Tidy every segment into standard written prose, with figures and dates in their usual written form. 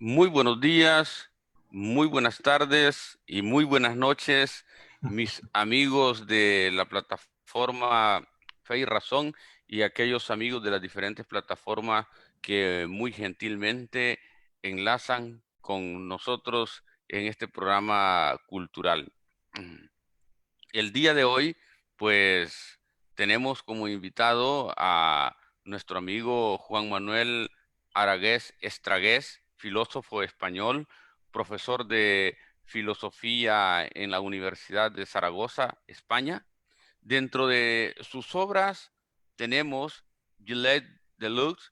Muy buenos días, muy buenas tardes y muy buenas noches, mis amigos de la plataforma Fe y Razón y aquellos amigos de las diferentes plataformas que muy gentilmente enlazan con nosotros en este programa cultural. El día de hoy, pues, tenemos como invitado a nuestro amigo Juan Manuel Aragués Estragués, filósofo español, profesor de filosofía en la Universidad de Zaragoza, España. Dentro de sus obras tenemos Gillette Deluxe,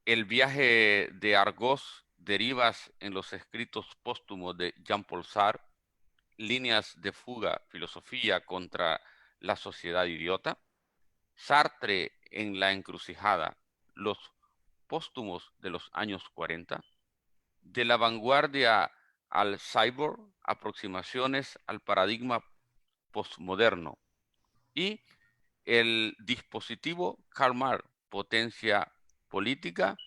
El viaje de Argos, derivas en los escritos póstumos de Jean-Paul Sartre, Líneas de fuga, filosofía contra la sociedad idiota, Sartre en la encrucijada, los póstumos de los años 40, de la vanguardia al cyborg, aproximaciones al paradigma postmoderno y el dispositivo Karl Marx, potencia política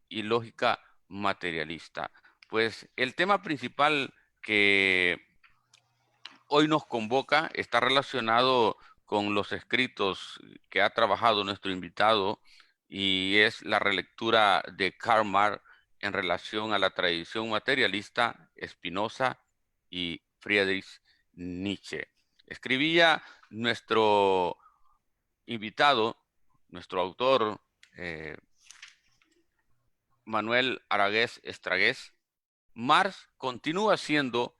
y lógica materialista. Pues el tema principal que hoy nos convoca está relacionado con los escritos que ha trabajado nuestro invitado y es la relectura de Karl Marx en relación a la tradición materialista, Spinoza y Friedrich Nietzsche. Escribía nuestro invitado, nuestro autor, eh, Manuel Aragués Estragués: Marx continúa siendo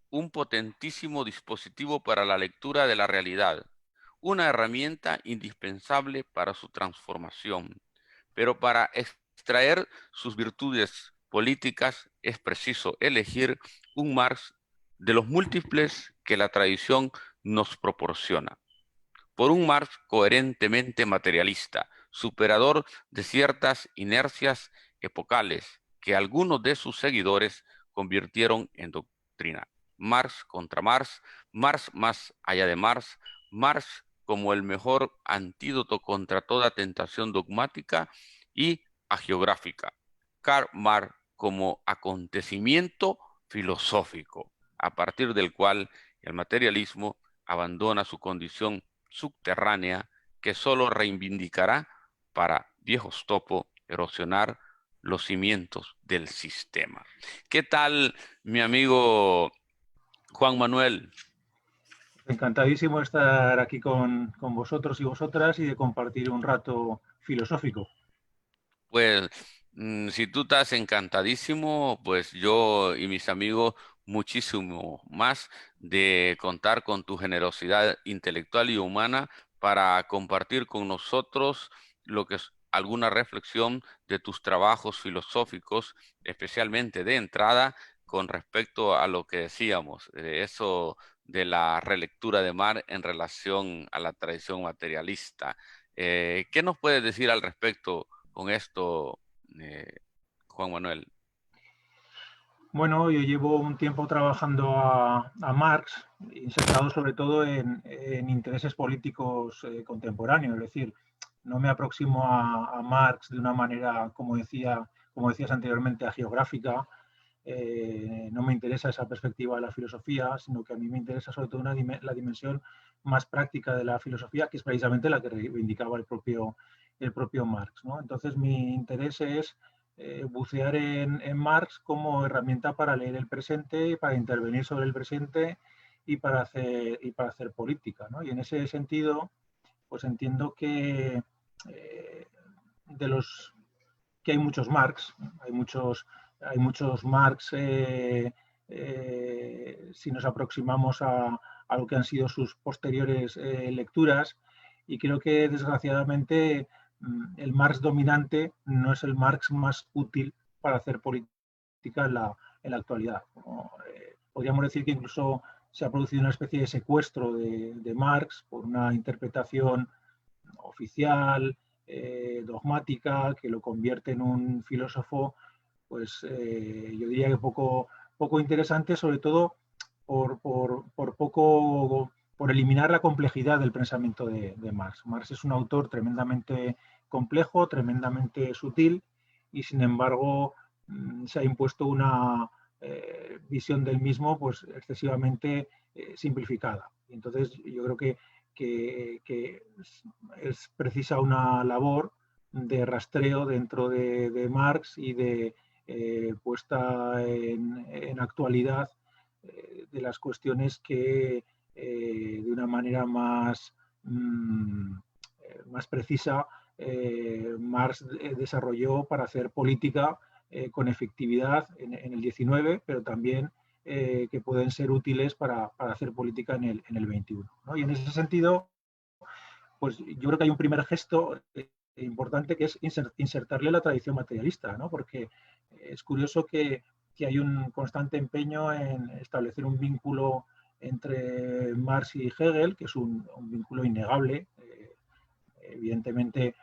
un potentísimo dispositivo para la lectura de la realidad, una herramienta indispensable para su transformación. Pero para extraer sus virtudes políticas es preciso elegir un Marx de los múltiples que la tradición nos proporciona. Por un Marx coherentemente materialista, superador de ciertas inercias epocales que algunos de sus seguidores convirtieron en doctrina. Marx contra Marx, Marx más allá de Marx, Marx como el mejor antídoto contra toda tentación dogmática y hagiográfica. Karl Marx como acontecimiento filosófico, a partir del cual el materialismo abandona su condición subterránea que solo reivindicará para viejos topo erosionar los cimientos del sistema. ¿Qué tal, mi amigo Juan Manuel? Encantadísimo de estar aquí con vosotros y vosotras y de compartir un rato filosófico. Pues si tú estás encantadísimo, pues yo y mis amigos muchísimo más de contar con tu generosidad intelectual y humana para compartir con nosotros lo que es alguna reflexión de tus trabajos filosóficos, especialmente de entrada con respecto a lo que decíamos, eso de la relectura de Marx en relación a la tradición materialista. ¿Qué nos puedes decir al respecto con esto, eh, Juan Manuel? Bueno, yo llevo un tiempo trabajando a Marx, centrado sobre todo en intereses políticos contemporáneos, es decir, no me aproximo a Marx de una manera, como decías anteriormente, geográfica. No me interesa esa perspectiva de la filosofía, sino que a mí me interesa sobre todo la dimensión más práctica de la filosofía, que es precisamente la que reivindicaba el propio Marx, ¿no? Entonces mi interés es bucear en Marx como herramienta para leer el presente, para intervenir sobre el presente y para hacer política, ¿no? Y en ese sentido, pues entiendo eh, de los que hay muchos Marx, hay muchos Marx si nos aproximamos a lo que han sido sus posteriores lecturas, y creo que desgraciadamente el Marx dominante no es el Marx más útil para hacer política en la actualidad. Podríamos decir que incluso se ha producido una especie de secuestro de Marx por una interpretación oficial, dogmática, que lo convierte en un filósofo, pues yo diría que poco interesante, sobre todo por eliminar la complejidad del pensamiento de Marx. Marx es un autor tremendamente complejo, tremendamente sutil, y sin embargo se ha impuesto una visión del mismo pues excesivamente simplificada. Entonces yo creo que es precisa una labor de rastreo dentro de Marx y de puesta en actualidad de las cuestiones que de una manera más precisa Marx desarrolló para hacer política con efectividad en el 19, pero también que pueden ser útiles para hacer política en el 21, ¿no? Y en ese sentido, pues yo creo que hay un primer gesto importante que es insertarle la tradición materialista, ¿no? Porque es curioso que hay un constante empeño en establecer un vínculo entre Marx y Hegel, que es un vínculo innegable. Evidentemente,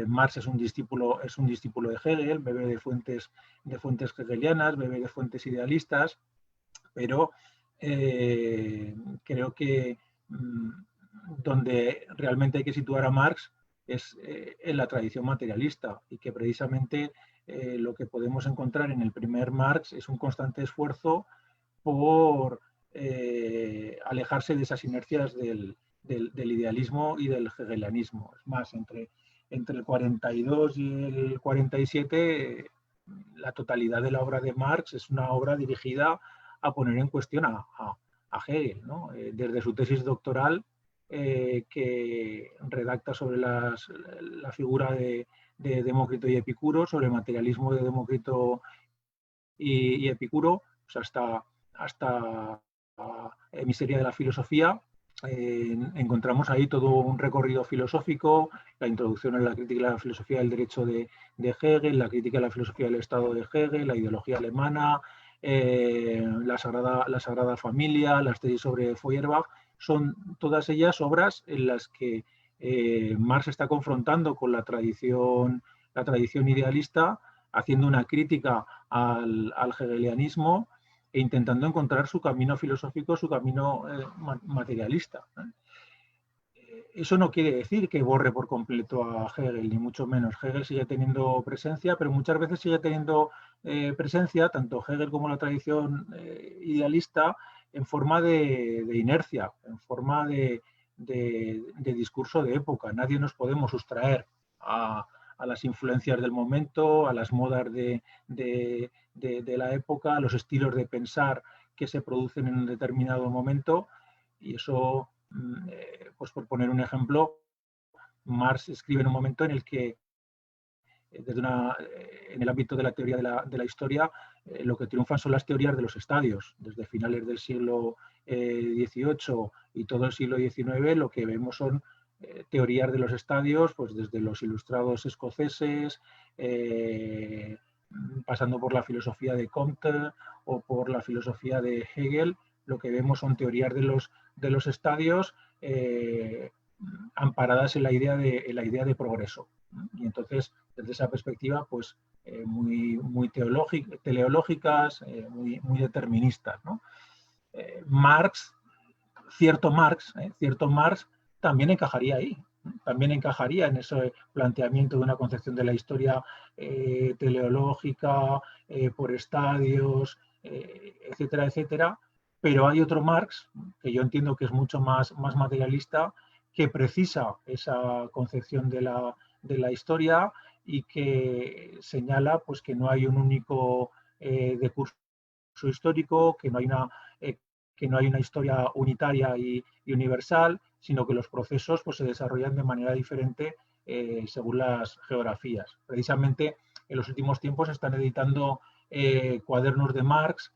Marx es un discípulo de Hegel, bebe de fuentes hegelianas, bebe de fuentes idealistas, pero creo que donde realmente hay que situar a Marx es en la tradición materialista, y que precisamente lo que podemos encontrar en el primer Marx es un constante esfuerzo por alejarse de esas inercias del idealismo y del hegelianismo. Es más, entre el 42 y el 47, la totalidad de la obra de Marx es una obra dirigida a poner en cuestión a Hegel, ¿no? Desde su tesis doctoral, que redacta sobre la figura de Demócrito y Epicuro, sobre el materialismo de Demócrito y Epicuro, pues hasta Miseria de la filosofía. Encontramos ahí todo un recorrido filosófico, la introducción a la crítica de la filosofía del derecho de Hegel, la crítica a la filosofía del Estado de Hegel, la ideología alemana, la Sagrada Familia, las tesis sobre Feuerbach. Son todas ellas obras en las que Marx está confrontando con la tradición idealista, haciendo una crítica al hegelianismo e intentando encontrar su camino filosófico, su camino materialista. Eso no quiere decir que borre por completo a Hegel, ni mucho menos. Hegel sigue teniendo presencia, pero muchas veces sigue teniendo presencia, tanto Hegel como la tradición idealista, en forma de inercia, en forma de discurso de época. Nadie nos podemos sustraer a las influencias del momento, a las modas de la época, a los estilos de pensar que se producen en un determinado momento, y eso, pues por poner un ejemplo, Marx escribe en un momento en el que en el ámbito de la teoría de la historia, lo que triunfan son las teorías de los estadios. Desde finales del siglo XVIII y todo el siglo XIX, lo que vemos son teorías de los estadios, pues desde los ilustrados escoceses, pasando por la filosofía de Comte o por la filosofía de Hegel. Lo que vemos son teorías de los estadios amparadas en la idea de progreso. Y entonces, desde esa perspectiva, pues muy teleológicas, muy deterministas, ¿no? Cierto Marx también encajaría ahí, también encajaría en ese planteamiento de una concepción de la historia teleológica, por estadios, etcétera, etcétera. Pero hay otro Marx, que yo entiendo que es mucho más materialista, que precisa esa concepción de la historia, y que señala pues que no hay un único decurso histórico, que no hay una historia unitaria y universal, sino que los procesos pues, se desarrollan de manera diferente según las geografías. Precisamente en los últimos tiempos se están editando cuadernos de Marx,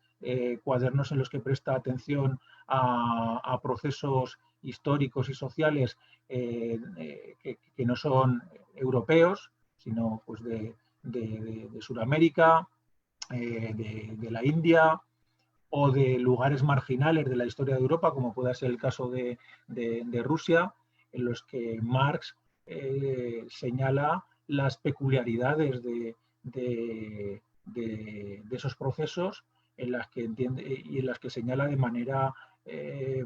cuadernos en los que presta atención a procesos históricos y sociales que no son europeos, sino pues de Sudamérica, de la India, o de lugares marginales de la historia de Europa, como pueda ser el caso de Rusia, en los que Marx señala las peculiaridades de esos procesos, en las que entiende y en las que señala de manera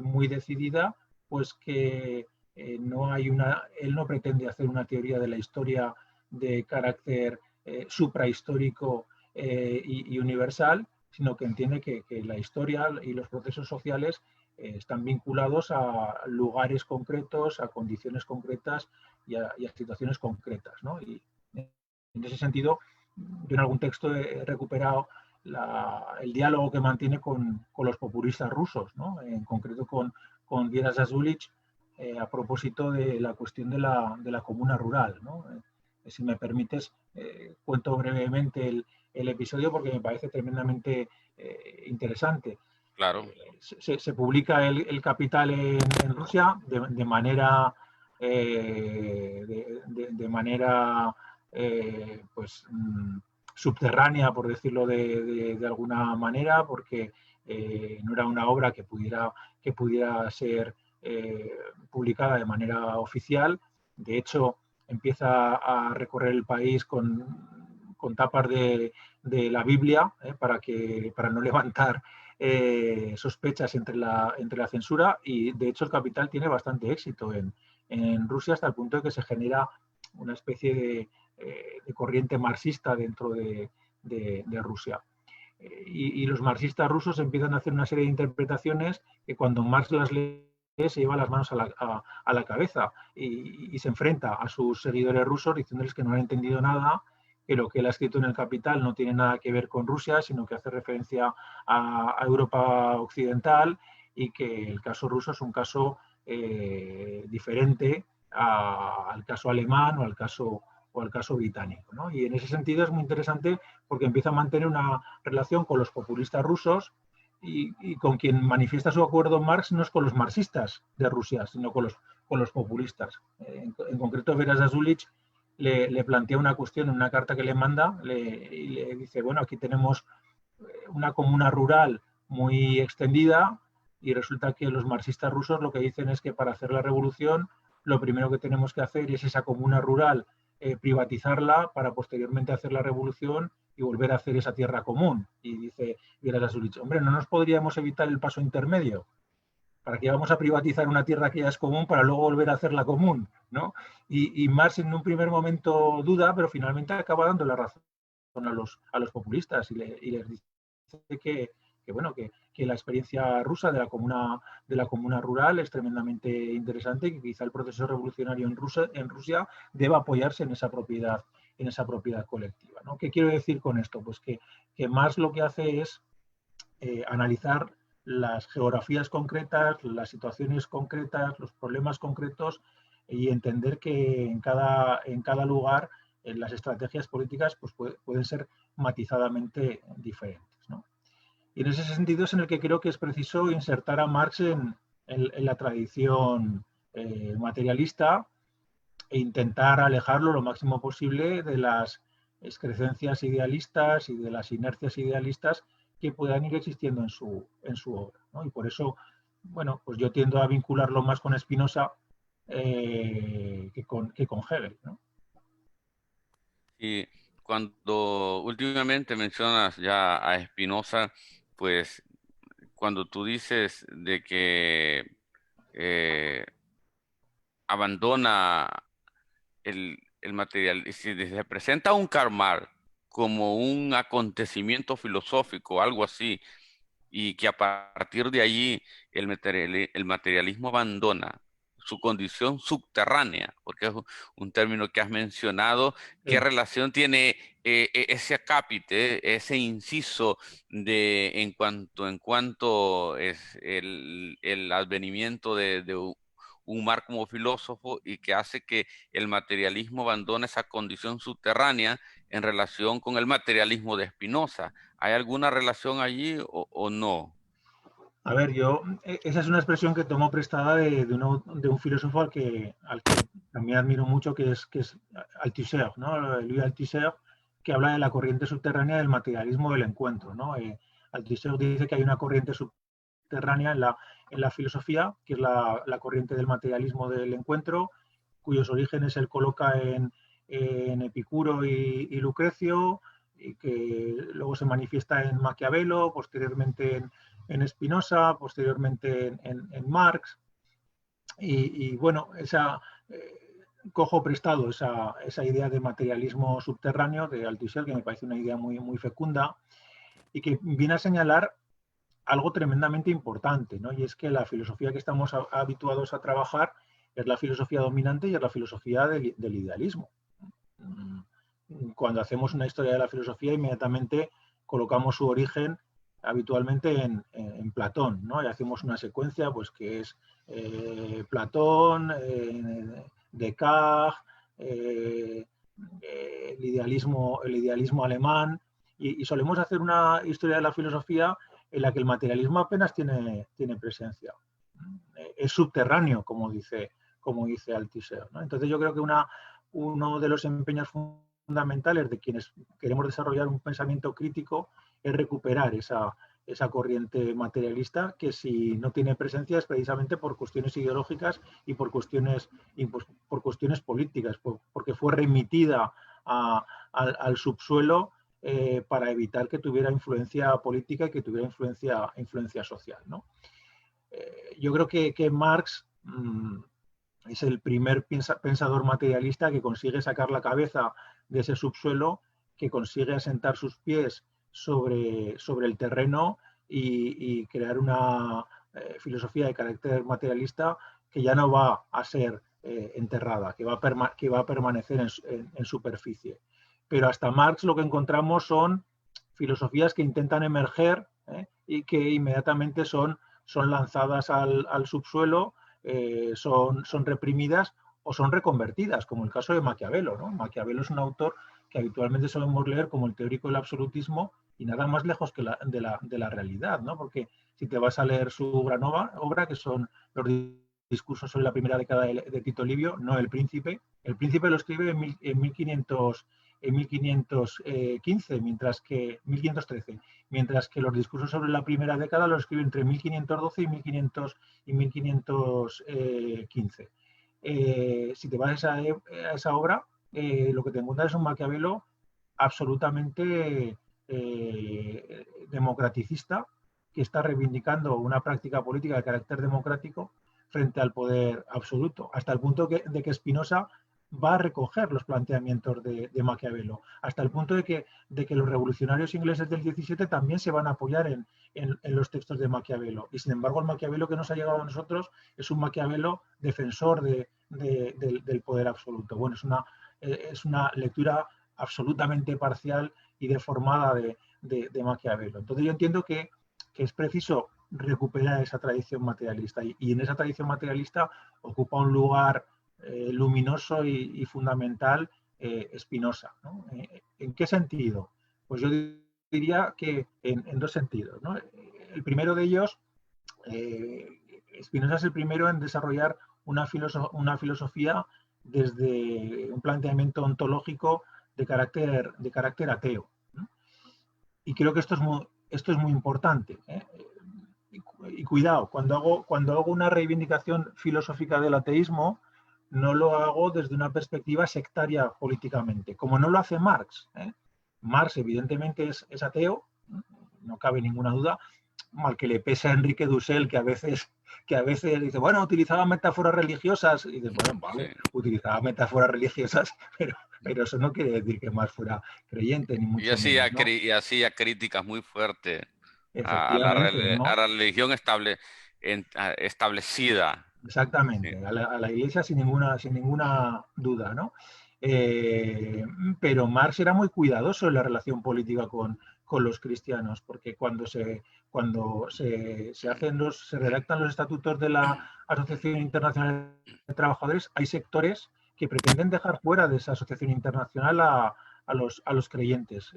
muy decidida pues que él no pretende hacer una teoría de la historia de carácter suprahistórico y universal, sino que entiende que la historia y los procesos sociales están vinculados a lugares concretos, a condiciones concretas y a situaciones concretas, ¿no? Y en ese sentido, yo en algún texto he recuperado el diálogo que mantiene con los populistas rusos, ¿no? En concreto con Viera Zasulich, a propósito de la cuestión de la comuna rural, ¿no? Si me permites, cuento brevemente el episodio porque me parece tremendamente interesante. Claro. Se publica el Capital en Rusia de manera, de manera pues, subterránea, por decirlo de alguna manera, porque no era una obra que pudiera ser publicada de manera oficial. De hecho, empieza a recorrer el país con tapas de la Biblia para no levantar sospechas entre la censura, y de hecho el Capital tiene bastante éxito en Rusia, hasta el punto de que se genera una especie de corriente marxista dentro de Rusia. Y los marxistas rusos empiezan a hacer una serie de interpretaciones que cuando Marx las lee se lleva las manos a la cabeza y se enfrenta a sus seguidores rusos diciéndoles que no han entendido nada, que lo que él ha escrito en el Capital no tiene nada que ver con Rusia, sino que hace referencia a Europa occidental, y que el caso ruso es un caso diferente al caso alemán o al caso británico, ¿no? Y en ese sentido es muy interesante porque empieza a mantener una relación con los populistas rusos, y con quien manifiesta su acuerdo Marx no es con los marxistas de Rusia, sino con los populistas. En concreto, Vera Zasulich le plantea una cuestión en una carta que le manda, y le dice, bueno, aquí tenemos una comuna rural muy extendida, y resulta que los marxistas rusos lo que dicen es que para hacer la revolución lo primero que tenemos que hacer es esa comuna rural, privatizarla para posteriormente hacer la revolución y volver a hacer esa tierra común. Y dice Viera Zasulich, hombre, ¿no nos podríamos evitar el paso intermedio? ¿Para qué vamos a privatizar una tierra que ya es común para luego volver a hacerla común, ¿no? Y Marx en un primer momento duda, pero finalmente acaba dando la razón a los populistas, y les dice bueno, que la experiencia rusa de la comuna rural es tremendamente interesante, y que quizá el proceso revolucionario en Rusia deba apoyarse en esa propiedad colectiva, ¿no? ¿Qué quiero decir con esto? Pues que Marx lo que hace es analizar las geografías concretas, las situaciones concretas, los problemas concretos, y entender que en cada lugar las estrategias políticas pues, pueden ser matizadamente diferentes, ¿no? Y en ese sentido es en el que creo que es preciso insertar a Marx en la tradición materialista, e intentar alejarlo lo máximo posible de las excrecencias idealistas y de las inercias idealistas que puedan ir existiendo en su obra, ¿no? Y por eso, bueno, pues yo tiendo a vincularlo más con Spinoza que con Hegel, ¿no? Y cuando últimamente mencionas ya a Spinoza, pues cuando tú dices de que eh, abandona el material, y si se presenta un Karl Marx como un acontecimiento filosófico, algo así, y que a partir de allí el materialismo abandona su condición subterránea, porque es un término que has mencionado. ¿Qué Sí. relación tiene ese acápite, ese inciso de en cuanto es el advenimiento de un Marx como filósofo, y que hace que el materialismo abandone esa condición subterránea en relación con el materialismo de Spinoza? ¿Hay alguna relación allí o no? A ver, esa es una expresión que tomo prestada de un filósofo al que también admiro mucho, que es Althusser, ¿no? Louis Althusser, que habla de la corriente subterránea del materialismo del encuentro, ¿no? Althusser dice que hay una corriente subterránea en la filosofía, que es la corriente del materialismo del encuentro, cuyos orígenes él coloca en Epicuro y Lucrecio, y que luego se manifiesta en Maquiavelo, posteriormente en Spinoza, posteriormente en Marx. Y bueno, cojo prestado esa idea de materialismo subterráneo de Althusser, que me parece una idea muy, muy fecunda y que viene a señalar algo tremendamente importante, ¿no? Y es que la filosofía que estamos habituados a trabajar es la filosofía dominante y es la filosofía del idealismo. Cuando hacemos una historia de la filosofía, inmediatamente colocamos su origen habitualmente en Platón, ¿no? Y hacemos una secuencia pues, que es Platón, Descartes, el idealismo alemán, y solemos hacer una historia de la filosofía en la que el materialismo apenas tiene presencia. Es subterráneo, como dice Althusser, ¿no? Entonces yo creo que uno de los empeños fundamentales de quienes queremos desarrollar un pensamiento crítico es recuperar esa corriente materialista que si no tiene presencia es precisamente por cuestiones ideológicas y por cuestiones políticas, porque fue remitida al subsuelo para evitar que tuviera influencia política y que tuviera influencia social, ¿no? Yo creo que Marx es el primer pensador materialista que consigue sacar la cabeza de ese subsuelo, que consigue asentar sus pies sobre el terreno y crear una filosofía de carácter materialista que ya no va a ser enterrada, que va a permanecer en superficie. Pero hasta Marx lo que encontramos son filosofías que intentan emerger y que inmediatamente son lanzadas al subsuelo, son reprimidas o son reconvertidas, como el caso de Maquiavelo, ¿no? Maquiavelo es un autor que habitualmente solemos leer como el teórico del absolutismo y nada más lejos que de la realidad, ¿no? Porque si te vas a leer su gran obra, que son los discursos sobre la primera década de Tito Livio, no El Príncipe lo escribe en 1515, mientras que 1513, mientras que los discursos sobre la primera década los escribe entre 1512 y 1515. Si te vas a esa obra, lo que te encuentras es un Maquiavelo absolutamente democraticista, que está reivindicando una práctica política de carácter democrático frente al poder absoluto, hasta el punto de que Spinoza va a recoger los planteamientos de Maquiavelo, hasta el punto de que los revolucionarios ingleses del 17 también se van a apoyar en los textos de Maquiavelo. Y sin embargo, el Maquiavelo que nos ha llegado a nosotros es un Maquiavelo defensor del poder absoluto. Bueno, es una lectura absolutamente parcial y deformada de Maquiavelo. Entonces yo entiendo que es preciso recuperar esa tradición materialista y en esa tradición materialista ocupa un lugar luminoso y fundamental Spinoza, ¿no? ¿En qué sentido? Pues yo diría que en dos sentidos, ¿no? El primero de ellos, Spinoza es el primero en desarrollar una filosofía desde un planteamiento ontológico de carácter ateo, ¿no? Y creo que esto es muy importante, ¿eh? Y cuidado, cuando hago una reivindicación filosófica del ateísmo, no lo hago desde una perspectiva sectaria políticamente, como no lo hace Marx, ¿eh? Marx evidentemente es ateo, no cabe ninguna duda, mal que le pese a Enrique Dussel, que a veces dice, bueno, utilizaba metáforas religiosas, y dice, bueno, vale, Sí. utilizaba metáforas religiosas, pero eso no quiere decir que Marx fuera creyente, ni Y mucho menos, ¿no? hacía críticas muy fuertes Efectivamente, a ¿no? la religión establecida. Sí. Exactamente, a la Iglesia sin ninguna duda, ¿no? Eh, pero Marx era muy cuidadoso en la relación política con los cristianos, porque se redactan los estatutos de la Asociación Internacional de Trabajadores, hay sectores que pretenden dejar fuera de esa asociación internacional a los creyentes.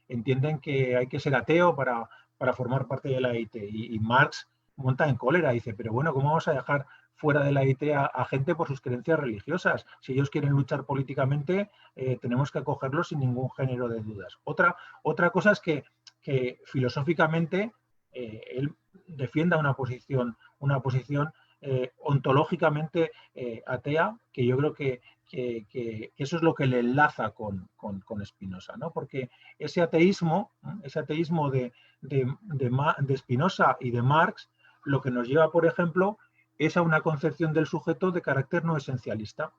Entienden que hay que ser ateo para formar parte de la OIT y Marx monta en cólera, dice, pero bueno, ¿cómo vamos a dejar fuera de la IT a gente por sus creencias religiosas? Si ellos quieren luchar políticamente, tenemos que acogerlos sin ningún género de dudas. Otra cosa es que filosóficamente él defienda una posición ontológicamente atea, que yo creo que eso es lo que le enlaza con Spinoza, ¿no? Porque ese ateísmo de Spinoza y de Marx, lo que nos lleva, por ejemplo, es a una concepción del sujeto de carácter no esencialista.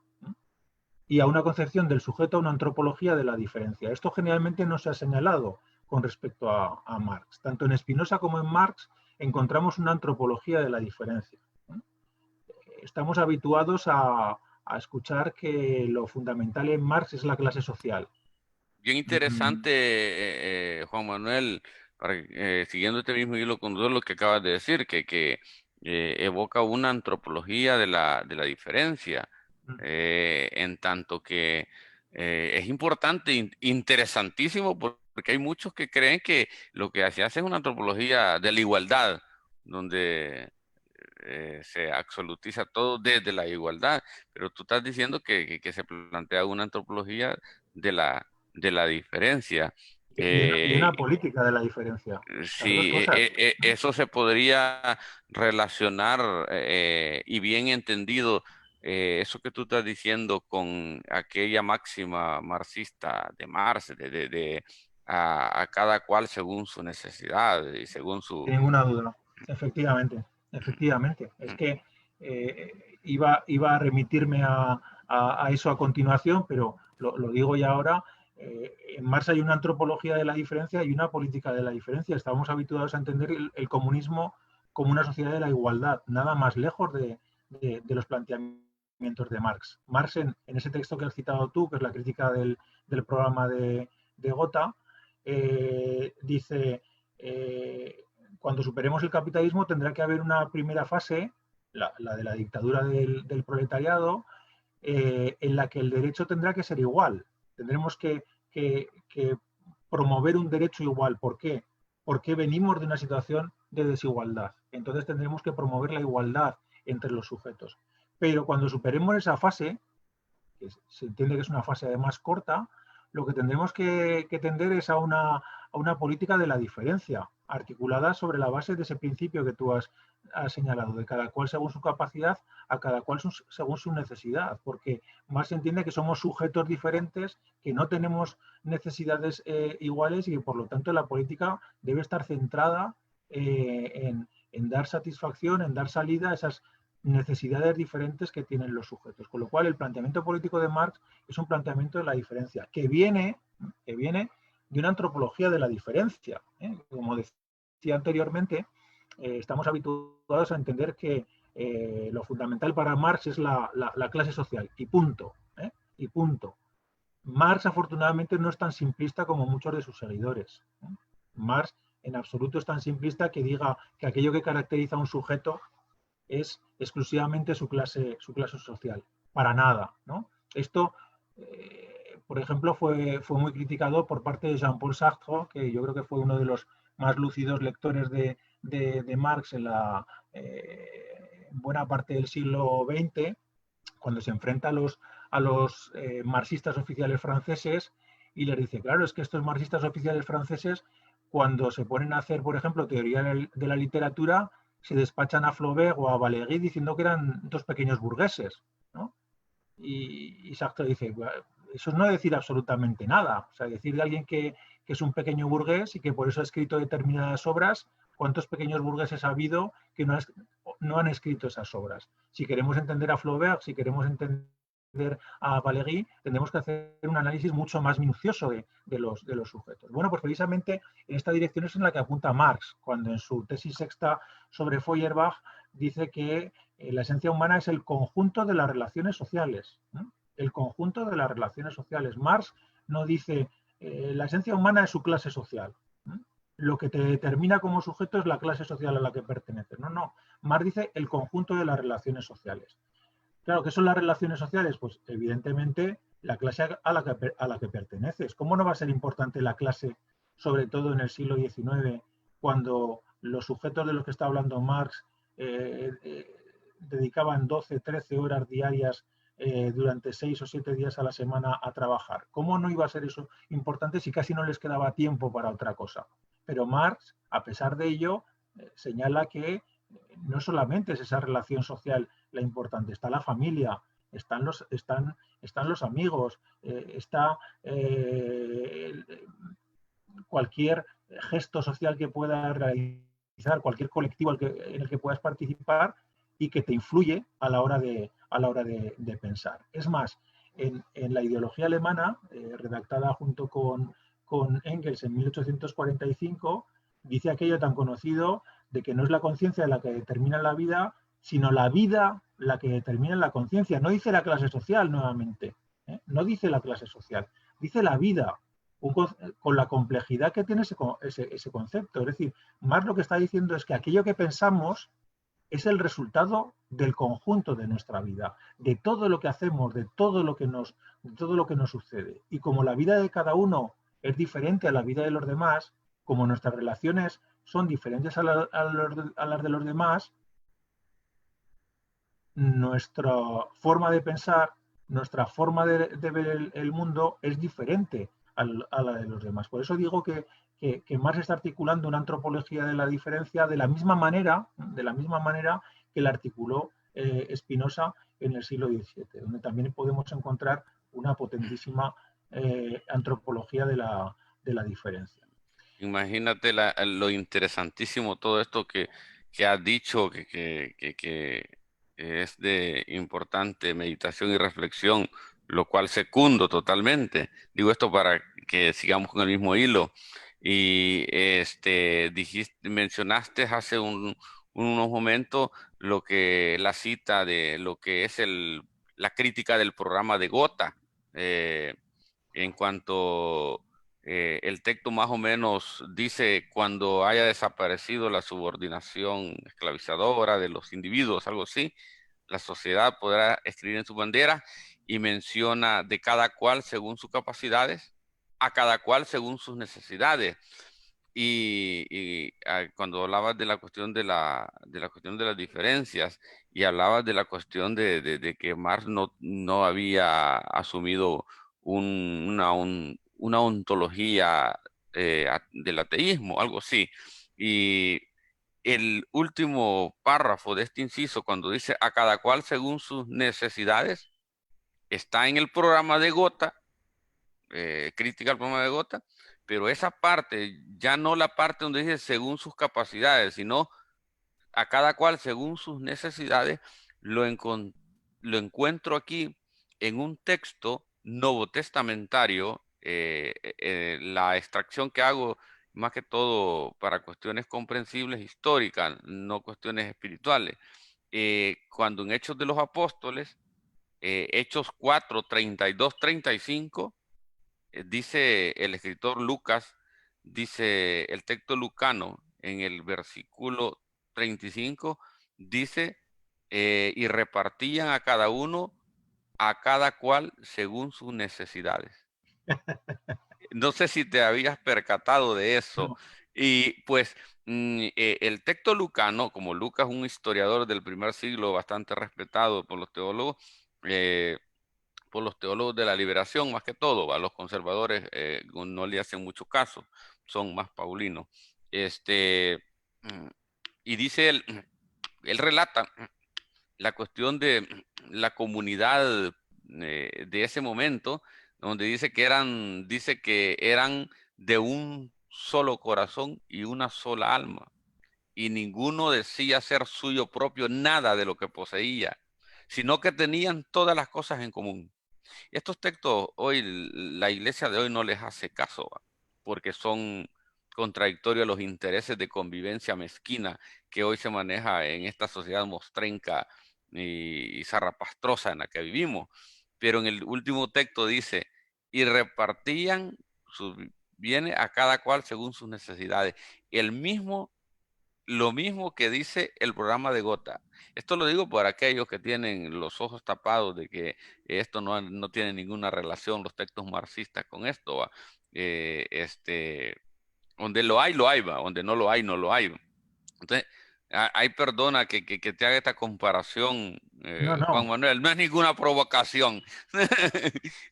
y a una concepción del sujeto, a una antropología de la diferencia. Esto generalmente no se ha señalado con respecto a Marx. Tanto en Spinoza como en Marx encontramos una antropología de la diferencia. Estamos habituados a escuchar que lo fundamental en Marx es la clase social. Bien Mm, interesante, Juan Manuel, siguiendo este mismo hilo con todo lo que acabas de decir, que evoca una antropología de la diferencia, mm. en tanto que es importante, interesantísimo, porque hay muchos que creen que lo que se hace es una antropología de la igualdad, donde se absolutiza todo desde la igualdad, pero tú estás diciendo que se plantea una antropología de la diferencia. Y una Eh, política de la diferencia. Las dos sí, cosas. eso se podría relacionar y bien entendido, eso que tú estás diciendo con aquella máxima marxista de Marx, a cada cual según su necesidad y según su... Sin ninguna duda. Efectivamente, efectivamente. Es que iba a remitirme a eso a continuación, pero lo digo ya ahora. En Marx hay una antropología de la diferencia y una política de la diferencia. Estamos habituados a entender el comunismo como una sociedad de la igualdad, nada más lejos de los planteamientos de Marx. Marx, en ese texto que has citado tú, que es la crítica del programa de Gotha, dice, cuando superemos el capitalismo tendrá que haber una primera fase, la de la dictadura del proletariado, en la que el derecho tendrá que ser igual. Tendremos que promover un derecho igual. ¿Por qué? Porque venimos de una situación de desigualdad. Entonces tendremos que promover la igualdad entre los sujetos. Pero cuando superemos esa fase, que se entiende que es una fase además corta, lo que tendremos que tender es a una política de la diferencia, articulada sobre la base de ese principio que tú has señalado, de cada cual según su capacidad, a cada cual según su necesidad, porque más se entiende que somos sujetos diferentes, que no tenemos necesidades iguales y que por lo tanto la política debe estar centrada en dar satisfacción, en dar salida a esas necesidades diferentes que tienen los sujetos. Con lo cual, el planteamiento político de Marx es un planteamiento de la diferencia, que viene de una antropología de la diferencia. Como decía anteriormente, estamos habituados a entender que lo fundamental para Marx es la clase social, y punto. Y punto. Marx, afortunadamente, no es tan simplista como muchos de sus seguidores. Marx, en absoluto, es tan simplista que diga que aquello que caracteriza a un sujeto es exclusivamente su clase social. Para nada, ¿no? Esto, por ejemplo, fue muy criticado por parte de Jean-Paul Sartre, que yo creo que fue uno de los más lúcidos lectores de Marx en la buena parte del siglo XX, cuando se enfrenta a los marxistas oficiales franceses y les dice, claro, es que estos marxistas oficiales franceses, cuando se ponen a hacer, por ejemplo, teoría de la literatura, se despachan a Flaubert o a Valéry diciendo que eran dos pequeños burgueses, ¿no? Y Sartre dice, eso es no decir absolutamente nada. O sea, decir de alguien que es un pequeño burgués y que por eso ha escrito determinadas obras, ¿cuántos pequeños burgueses ha habido que no han escrito esas obras? Si queremos entender a Flaubert, si queremos entender a Valéry, tendremos que hacer un análisis mucho más minucioso de los sujetos. Bueno, pues precisamente en esta dirección es en la que apunta Marx, cuando en su tesis sexta sobre Feuerbach dice que la esencia humana es el conjunto de las relaciones sociales. ¿No? El conjunto de las relaciones sociales. Marx no dice la esencia humana es su clase social. ¿No? Lo que te determina como sujeto es la clase social a la que perteneces. No, no. Marx dice el conjunto de las relaciones sociales. Claro, ¿qué son las relaciones sociales? Pues evidentemente la clase a la que perteneces. ¿Cómo no va a ser importante la clase, sobre todo en el siglo XIX, cuando los sujetos de los que está hablando Marx dedicaban 12, 13 horas diarias durante 6 o 7 días a la semana a trabajar? ¿Cómo no iba a ser eso importante si casi no les quedaba tiempo para otra cosa? Pero Marx, a pesar de ello, señala que no solamente es esa relación social la importante, está la familia, están los amigos, está cualquier gesto social que pueda realizar, cualquier colectivo en el que puedas participar y que te influye a la hora de pensar. Es más, en la ideología alemana, redactada junto con Engels en 1845, dice aquello tan conocido de que no es la conciencia la que determina la vida, sino la vida la que determina la conciencia. No dice la clase social nuevamente, no dice la clase social, dice la vida, con la complejidad que tiene ese concepto. Es decir, Marx lo que está diciendo es que aquello que pensamos es el resultado del conjunto de nuestra vida, de todo lo que hacemos, de todo lo que nos sucede. Y como la vida de cada uno es diferente a la vida de los demás, como nuestras relaciones son diferentes a las de los demás, nuestra forma de pensar, nuestra forma de ver el mundo es diferente a la de los demás. Por eso digo que Marx está articulando una antropología de la diferencia de la misma manera que la articuló Spinoza en el siglo XVII, donde también podemos encontrar una potentísima antropología de la diferencia. Imagínate lo interesantísimo todo esto que has dicho, que es de importante meditación y reflexión, lo cual secundo totalmente. Digo esto para que sigamos con el mismo hilo. Y mencionaste hace unos momentos la cita de lo que es la crítica del programa de Gotha, en cuanto el texto más o menos dice cuando haya desaparecido la subordinación esclavizadora de los individuos, algo así, la sociedad podrá escribir en su bandera y menciona de cada cual según sus capacidades, a cada cual según sus necesidades. Cuando hablabas de la cuestión de la cuestión de las diferencias y hablabas de la cuestión de que Marx no había asumido una ontología del ateísmo, algo así. Y el último párrafo de este inciso, cuando dice a cada cual según sus necesidades, está en el programa de Gotha, crítica al programa de Gotha, pero esa parte, ya no la parte donde dice según sus capacidades, sino a cada cual según sus necesidades, lo encuentro aquí en un texto novotestamentario. La extracción que hago, más que todo para cuestiones comprensibles históricas, no cuestiones espirituales. Cuando en Hechos de los Apóstoles, Hechos 4, 32, 35, dice el escritor Lucas, dice el texto lucano en el versículo 35, dice, y repartían a cada uno, a cada cual según sus necesidades. No sé si te habías percatado de eso. No. Y pues el texto lucano, como Lucas, un historiador del primer siglo bastante respetado eh, por los teólogos de la liberación, más que todo, a los conservadores no le hacen mucho caso, son más paulinos. Mm, y dice él relata la cuestión de la comunidad de ese momento, donde dice que eran de un solo corazón y una sola alma, y ninguno decía ser suyo propio nada de lo que poseía, sino que tenían todas las cosas en común. Estos textos hoy, la iglesia de hoy no les hace caso, ¿va? Porque son contradictorios a los intereses de convivencia mezquina que hoy se maneja en esta sociedad mostrenca y zarrapastrosa en la que vivimos. Pero en el último texto dice, y repartían sus bienes a cada cual según sus necesidades. El mismo Lo mismo que dice el programa de Gotha. Esto lo digo por aquellos que tienen los ojos tapados de que esto no tiene ninguna relación, los textos marxistas con esto, ¿va? Donde lo hay, ¿va? Donde no lo hay, no lo hay. Entonces, ahí perdona que te haga esta comparación, No, Juan no. Manuel, no es ninguna provocación.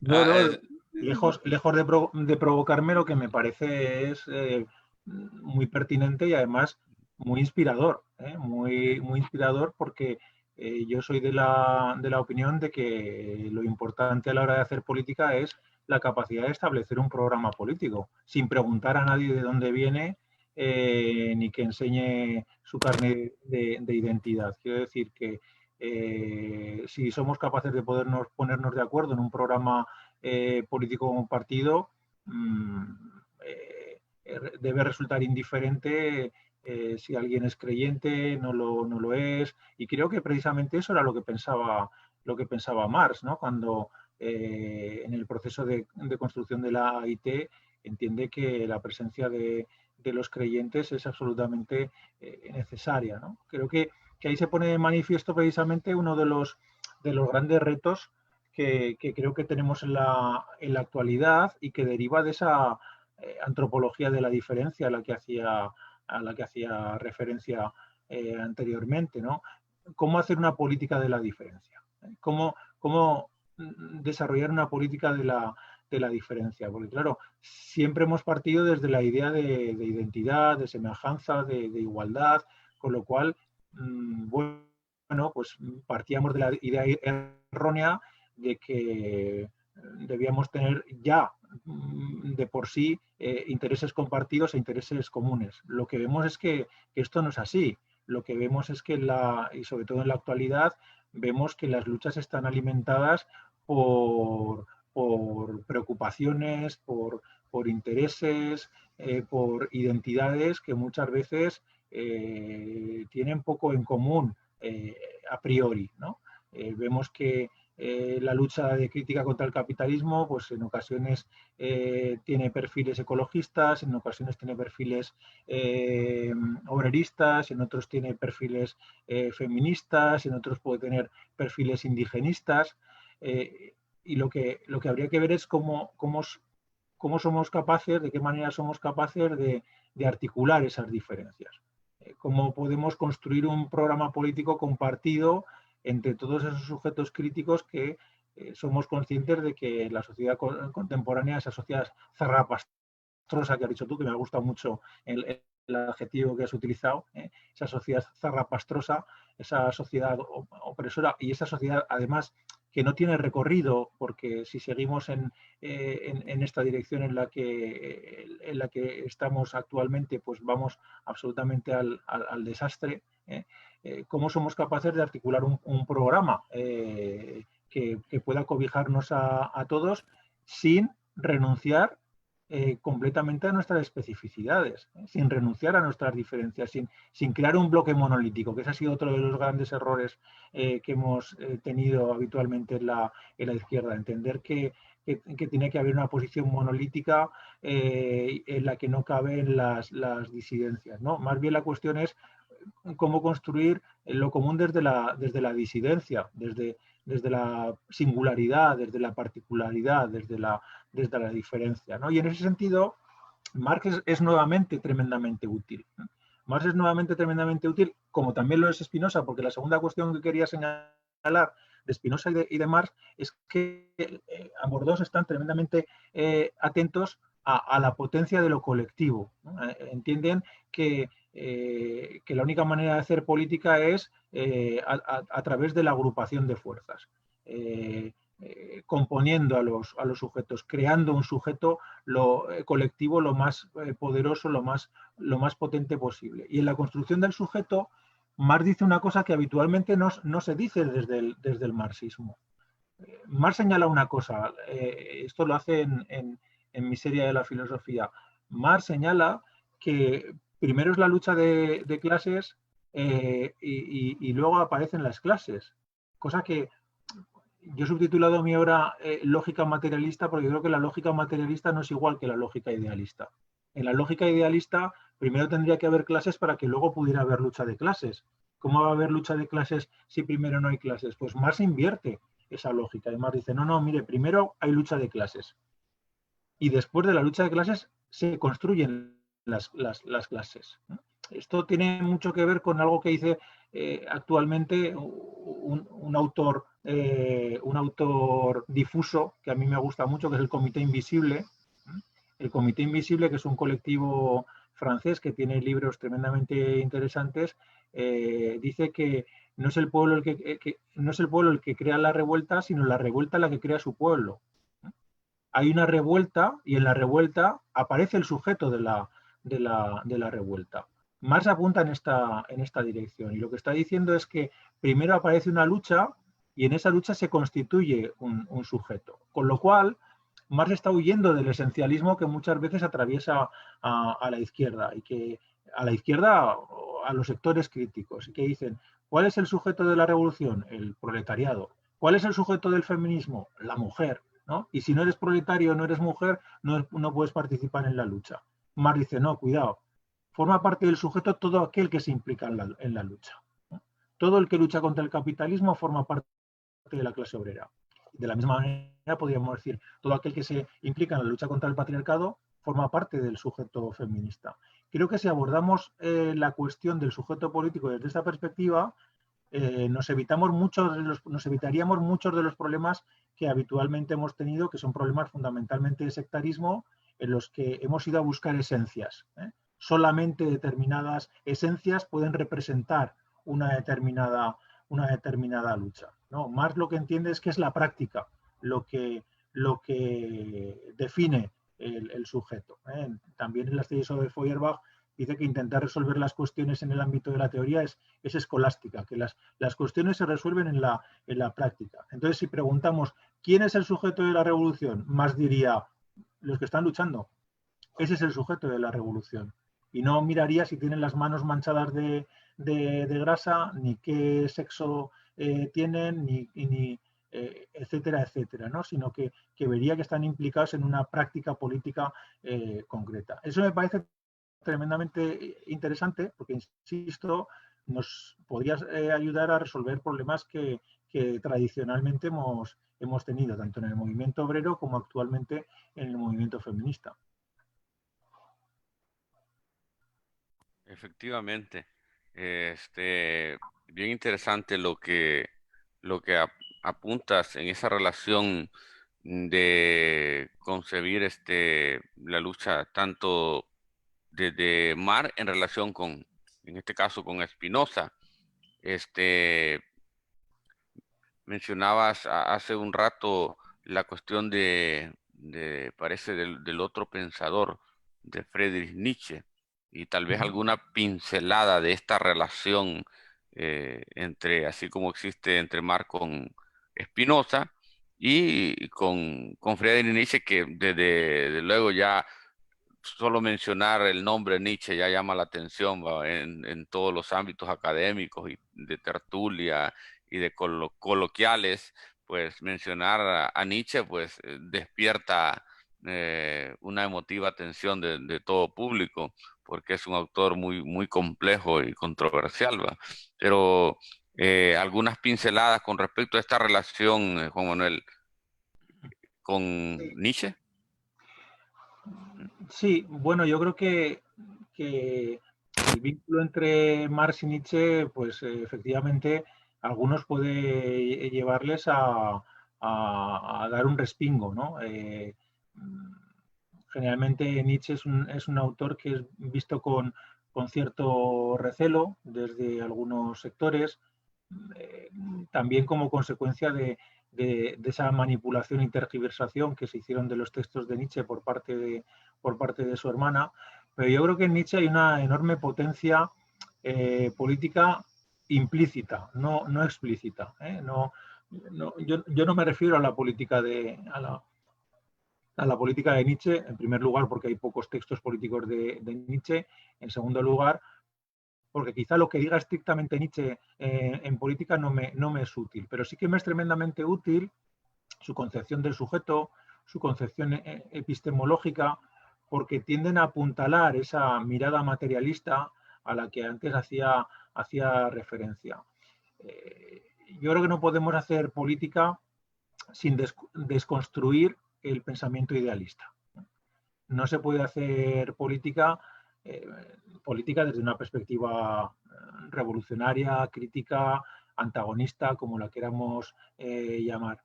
No, Ah, no, lejos de provocarme, lo que me parece es muy pertinente y además muy inspirador, muy inspirador porque yo soy de la opinión de que lo importante a la hora de hacer política es la capacidad de establecer un programa político, sin preguntar a nadie de dónde viene ni que enseñe su carnet de identidad. Quiero decir que si somos capaces de ponernos de acuerdo en un programa político compartido, debe resultar indiferente si alguien es creyente, no lo es. Y creo que precisamente eso era lo que pensaba Marx, ¿no? Cuando en el proceso de construcción de la AIT entiende que la presencia de los creyentes es absolutamente necesaria, ¿no? Creo que ahí se pone de manifiesto precisamente uno de los grandes retos que creo que tenemos en la actualidad y que deriva de esa antropología de la diferencia a la que hacía referencia anteriormente, ¿no? ¿Cómo hacer una política de la diferencia? ¿Cómo desarrollar una política de la diferencia? Porque claro, siempre hemos partido desde la idea de identidad, de semejanza, de igualdad, con lo cual, bueno, pues partíamos de la idea errónea de que debíamos tener ya de por sí intereses compartidos e intereses comunes. Lo que vemos es que esto no es así. Lo que vemos es que, y sobre todo en la actualidad, vemos que las luchas están alimentadas por preocupaciones, por intereses, por identidades que muchas veces tienen poco en común a priori, ¿no? Vemos que la lucha de crítica contra el capitalismo, pues en ocasiones tiene perfiles ecologistas, en ocasiones tiene perfiles obreristas, en otros tiene perfiles feministas, en otros puede tener perfiles indigenistas. Y lo que habría que ver es cómo somos capaces, de qué manera somos capaces de articular esas diferencias. Cómo podemos construir un programa político compartido entre todos esos sujetos críticos que somos conscientes de que la sociedad contemporánea, esa sociedad zarrapastrosa que has dicho tú, que me ha gustado mucho el adjetivo que has utilizado, esa sociedad zarrapastrosa, esa sociedad opresora y esa sociedad además que no tiene recorrido, porque si seguimos en esta dirección en la que estamos actualmente, pues vamos absolutamente al desastre. ¿Cómo somos capaces de articular un programa que pueda cobijarnos a todos sin renunciar completamente a nuestras especificidades, sin renunciar a nuestras diferencias, sin crear un bloque monolítico, que ese ha sido otro de los grandes errores que hemos tenido habitualmente en la izquierda, entender que tiene que haber una posición monolítica en la que no caben las disidencias, ¿no? Más bien la cuestión es cómo construir lo común desde la disidencia, desde la singularidad, desde la particularidad, desde la diferencia, ¿no? Y en ese sentido, Marx es nuevamente tremendamente útil. Marx es nuevamente tremendamente útil, como también lo es Spinoza, porque la segunda cuestión que quería señalar de Spinoza y de Marx es que ambos dos están tremendamente atentos a la potencia de lo colectivo, ¿no? Entienden que la única manera de hacer política es a través de la agrupación de fuerzas, componiendo a los sujetos, creando un sujeto colectivo lo más poderoso, lo más potente posible. Y en la construcción del sujeto, Marx dice una cosa que habitualmente no se dice desde el marxismo. Marx señala una cosa, esto lo hace en Miseria de la filosofía. Marx señala que primero es la lucha de clases y luego aparecen las clases, cosa que yo he subtitulado mi obra Lógica materialista porque creo que la lógica materialista no es igual que la lógica idealista. En la lógica idealista primero tendría que haber clases para que luego pudiera haber lucha de clases. ¿Cómo va a haber lucha de clases si primero no hay clases? Pues Marx invierte esa lógica. Y Marx dice, no, mire, primero hay lucha de clases. Y después de la lucha de clases se construyen las clases. Esto tiene mucho que ver con algo que dice actualmente un autor difuso que a mí me gusta mucho, que es el Comité Invisible. El Comité Invisible, que es un colectivo francés que tiene libros tremendamente interesantes, dice que no es el pueblo el que crea la revuelta, sino la revuelta la que crea su pueblo. Hay una revuelta y en la revuelta aparece el sujeto de la revuelta. Marx apunta en esta dirección y lo que está diciendo es que primero aparece una lucha y en esa lucha se constituye un sujeto. Con lo cual, Marx está huyendo del esencialismo que muchas veces atraviesa a la izquierda y que a la izquierda, a los sectores críticos, y que dicen, ¿cuál es el sujeto de la revolución? El proletariado. ¿Cuál es el sujeto del feminismo? La mujer. ¿No? Y si no eres proletario, no eres mujer, no puedes participar en la lucha. Marx dice, no, cuidado, forma parte del sujeto todo aquel que se implica en la lucha. ¿No? Todo el que lucha contra el capitalismo forma parte de la clase obrera. De la misma manera, podríamos decir, todo aquel que se implica en la lucha contra el patriarcado forma parte del sujeto feminista. Creo que si abordamos la cuestión del sujeto político desde esta perspectiva, nos evitaríamos muchos de los problemas que habitualmente hemos tenido, que son problemas fundamentalmente de sectarismo, en los que hemos ido a buscar esencias. Solamente determinadas esencias pueden representar una determinada lucha. ¿No? Marx lo que entiende es que es la práctica lo que define el sujeto. También en las tesis sobre Feuerbach dice que intentar resolver las cuestiones en el ámbito de la teoría es escolástica, que las cuestiones se resuelven en la práctica. Entonces, si preguntamos quién es el sujeto de la revolución, Marx diría los que están luchando. Ese es el sujeto de la revolución. Y no miraría si tienen las manos manchadas de grasa, ni qué sexo tienen, ni etcétera, etcétera, ¿no? Sino que vería que están implicados en una práctica política concreta. Eso me parece tremendamente interesante porque, insisto, nos podría ayudar a resolver problemas que tradicionalmente hemos tenido, tanto en el movimiento obrero como actualmente en el movimiento feminista. Efectivamente, bien interesante lo que apuntas en esa relación de concebir la lucha tanto desde Marx en relación con, en este caso, con Spinoza. Este, mencionabas hace un rato la cuestión parece, del otro pensador, de Friedrich Nietzsche, y tal vez alguna pincelada de esta relación entre, así como existe entre Marx con Spinoza y con Friedrich Nietzsche, que desde luego ya solo mencionar el nombre Nietzsche ya llama la atención, ¿va? En todos los ámbitos académicos y de tertulia y de coloquiales, pues mencionar a Nietzsche pues despierta una emotiva atención de todo público, porque es un autor muy complejo y controversial, ¿va? Pero algunas pinceladas con respecto a esta relación, Juan Manuel, con Nietzsche. Sí, bueno, yo creo que el vínculo entre Marx y Nietzsche, pues efectivamente, algunos puede llevarles a dar un respingo, ¿no? Generalmente Nietzsche es un autor que es visto con cierto recelo desde algunos sectores, eh, también como consecuencia de esa manipulación y tergiversación que se hicieron de los textos de Nietzsche por parte de su hermana. Pero yo creo que en Nietzsche hay una enorme potencia política implícita, no explícita. Yo no me refiero a la política a la política de Nietzsche, en primer lugar porque hay pocos textos políticos de Nietzsche, en segundo lugar porque quizá lo que diga estrictamente Nietzsche en política no me es útil, pero sí que me es tremendamente útil su concepción del sujeto, su concepción epistemológica, porque tienden a apuntalar esa mirada materialista a la que antes hacía referencia. Yo creo que no podemos hacer política sin desconstruir el pensamiento idealista. No se puede hacer política, política desde una perspectiva revolucionaria, crítica, antagonista, como la queramos llamar.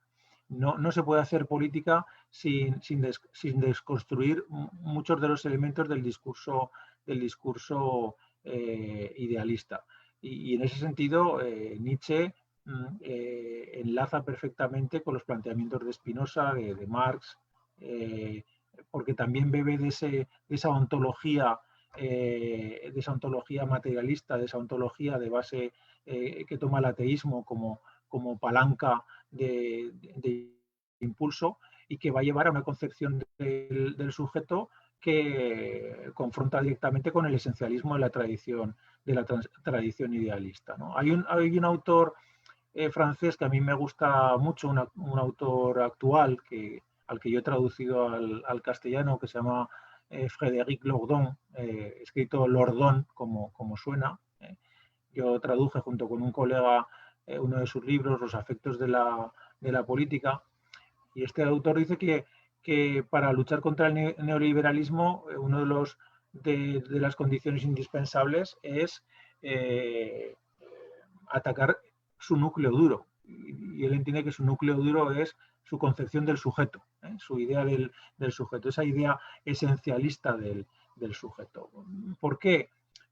No se puede hacer política sin desconstruir muchos de los elementos del discurso idealista. Y en ese sentido, Nietzsche enlaza perfectamente con los planteamientos de Spinoza, de Marx, porque también bebe de esa ontología de esa ontología materialista, de esa ontología de base que toma el ateísmo como palanca de impulso y que va a llevar a una concepción del sujeto que confronta directamente con el esencialismo de la tradición idealista, ¿no? Hay un autor francés que a mí me gusta mucho, un autor actual al que yo he traducido al castellano, que se llama Frédéric Lordon, escrito Lordon como suena. Yo traduje junto con un colega uno de sus libros, Los afectos de la política, y este autor dice que para luchar contra el neoliberalismo, uno de las condiciones indispensables es eh, atacar su núcleo duro. Y él entiende que su núcleo duro es su concepción del sujeto, su idea del sujeto, esa idea esencialista del sujeto. ¿Por qué?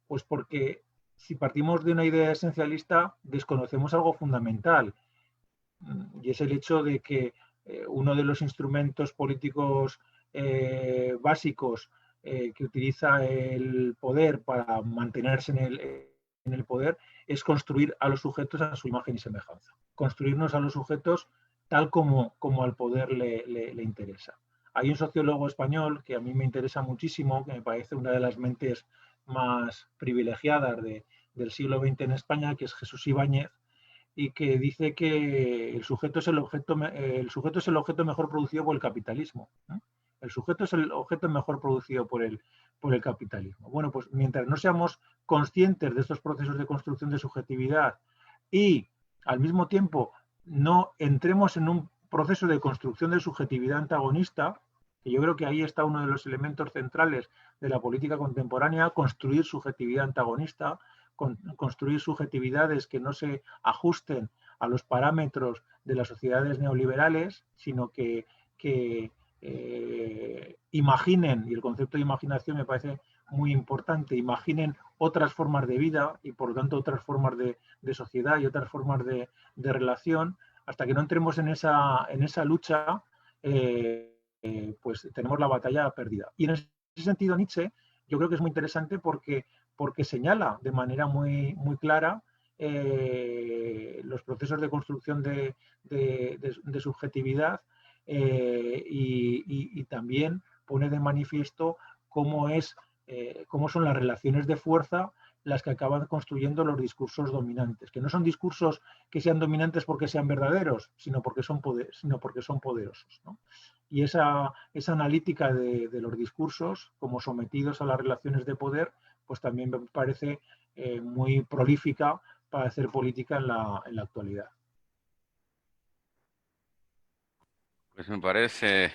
Pues porque si partimos de una idea esencialista, desconocemos algo fundamental, y es el hecho de que uno de los instrumentos políticos básicos que utiliza el poder para mantenerse en el poder es construir a los sujetos a su imagen y semejanza. Construirnos a los sujetos tal como al poder le interesa. Hay un sociólogo español que a mí me interesa muchísimo, que me parece una de las mentes más privilegiadas del siglo XX en España, que es Jesús Ibáñez, y que dice que el sujeto es el objeto mejor producido por el capitalismo, ¿no? El sujeto es el objeto mejor producido por el capitalismo. Bueno, pues mientras no seamos conscientes de estos procesos de construcción de subjetividad y al mismo tiempo no entremos en un proceso de construcción de subjetividad antagonista, que yo creo que ahí está uno de los elementos centrales de la política contemporánea, construir subjetividad antagonista, construir subjetividades que no se ajusten a los parámetros de las sociedades neoliberales, sino que imaginen, y el concepto de imaginación me parece muy importante, imaginen otras formas de vida y por lo tanto otras formas de sociedad y otras formas de relación, hasta que no entremos en esa lucha, pues tenemos la batalla perdida. Y en ese sentido Nietzsche yo creo que es muy interesante porque señala de manera muy clara los procesos de construcción de subjetividad y también pone de manifiesto cómo son las relaciones de fuerza las que acaban construyendo los discursos dominantes, que no son discursos que sean dominantes porque sean verdaderos, sino porque son poderosos, ¿no? Y esa analítica de los discursos como sometidos a las relaciones de poder, pues también me parece muy prolífica para hacer política en la actualidad. Pues me parece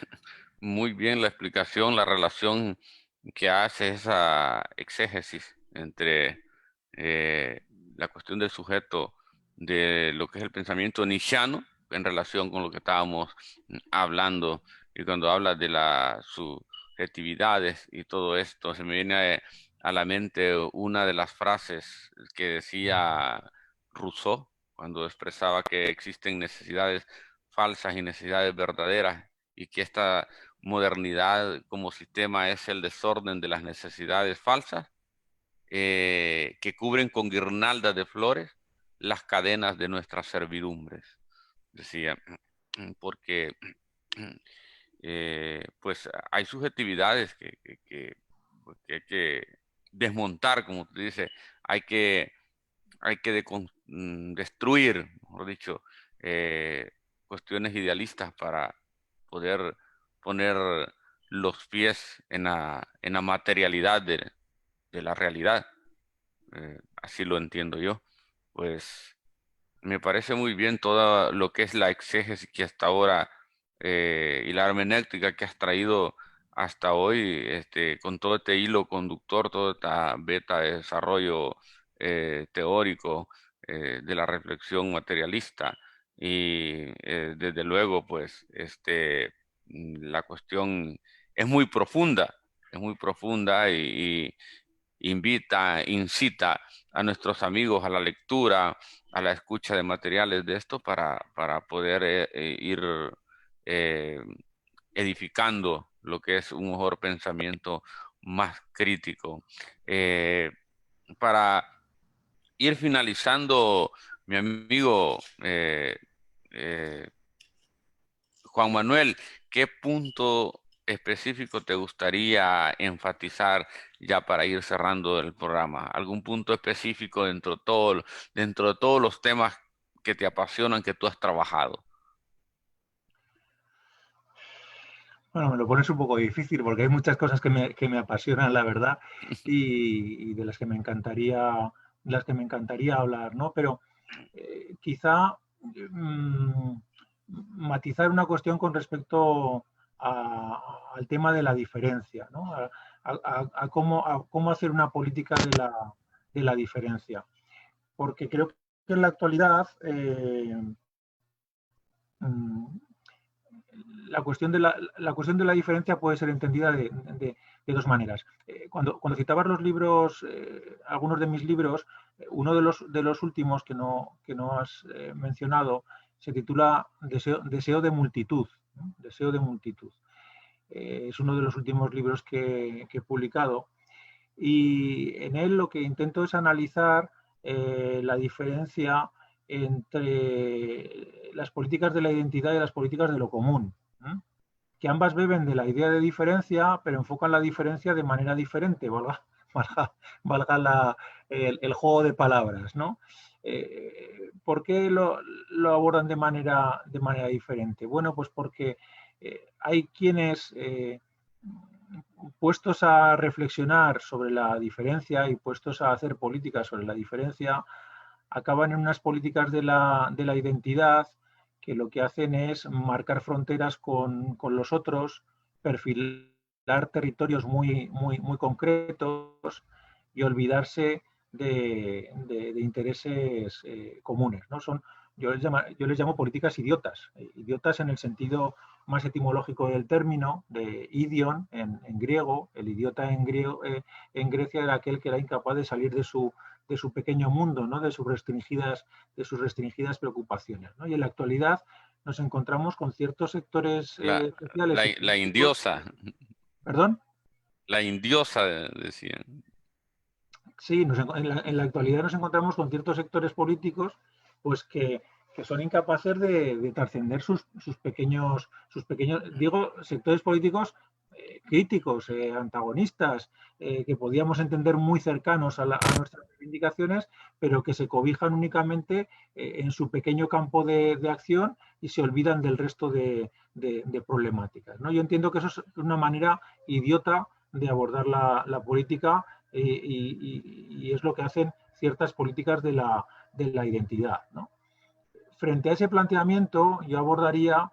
muy bien la explicación, la relación que hace esa exégesis entre eh, la cuestión del sujeto de lo que es el pensamiento nietzscheano en relación con lo que estábamos hablando. Y cuando habla de las subjetividades y todo esto, se me viene a la mente una de las frases que decía Rousseau cuando expresaba que existen necesidades falsas y necesidades verdaderas, y que esta modernidad como sistema es el desorden de las necesidades falsas, que cubren con guirnaldas de flores las cadenas de nuestras servidumbres. Decía, porque pues hay subjetividades que hay que desmontar, como te dice, hay que, destruir, mejor dicho, cuestiones idealistas para poder poner los pies en la materialidad de la realidad. Así lo entiendo yo. Pues me parece muy bien todo lo que es la exégesis que hasta ahora y la hermenéutica que has traído hasta hoy, con todo este hilo conductor, toda esta beta de desarrollo teórico de la reflexión materialista. Y desde luego, pues, la cuestión es muy profunda y incita a nuestros amigos a la lectura, a la escucha de materiales de esto para poder ir eh, edificando lo que es un mejor pensamiento más crítico. Para ir finalizando, mi amigo eh, Juan Manuel, ¿qué punto específico te gustaría enfatizar ya para ir cerrando el programa? ¿Algún punto específico dentro de todos los temas que te apasionan, que tú has trabajado? Bueno, me lo pones un poco difícil porque hay muchas cosas que me apasionan, la verdad, y de las que me encantaría hablar, ¿no? Pero quizá mm, matizar una cuestión con respecto al tema de la diferencia, ¿no? A cómo hacer una política de la diferencia. Porque creo que en la actualidad mm, la cuestión de la diferencia puede ser entendida de dos maneras. Cuando citabas los libros, algunos de mis libros, uno de los últimos que no has mencionado se titula Deseo de multitud. ¿No? Deseo de multitud. Es uno de los últimos libros que he publicado y en él lo que intento es analizar la diferencia entre las políticas de la identidad y las políticas de lo común, ¿eh? Que ambas beben de la idea de diferencia, pero enfocan la diferencia de manera diferente, valga el juego de palabras, ¿no? ¿Por qué lo abordan de manera diferente? Bueno, pues porque hay quienes puestos a reflexionar sobre la diferencia y puestos a hacer políticas sobre la diferencia, acaban en unas políticas de la identidad que lo que hacen es marcar fronteras con los otros, perfilar territorios muy concretos y olvidarse de intereses comunes, ¿no? Yo les llamo políticas idiotas, idiotas en el sentido más etimológico del término, de idion en griego. El idiota en Grecia era aquel que era incapaz de salir de su pequeño mundo, ¿no? De sus restringidas preocupaciones, ¿no? Y en la actualidad nos encontramos con ciertos sectores sociales y La políticos. indiosa, ¿Perdón? la indiosa, decían. Sí, en la actualidad nos encontramos con ciertos sectores políticos pues que son incapaces de trascender sus pequeños, digo, sectores políticos críticos, antagonistas, que podíamos entender muy cercanos a nuestras reivindicaciones, pero que se cobijan únicamente en su pequeño campo de acción y se olvidan del resto de problemáticas, ¿no? Yo entiendo que eso es una manera idiota de abordar la política y es lo que hacen ciertas políticas de la identidad, ¿no? Frente a ese planteamiento, yo abordaría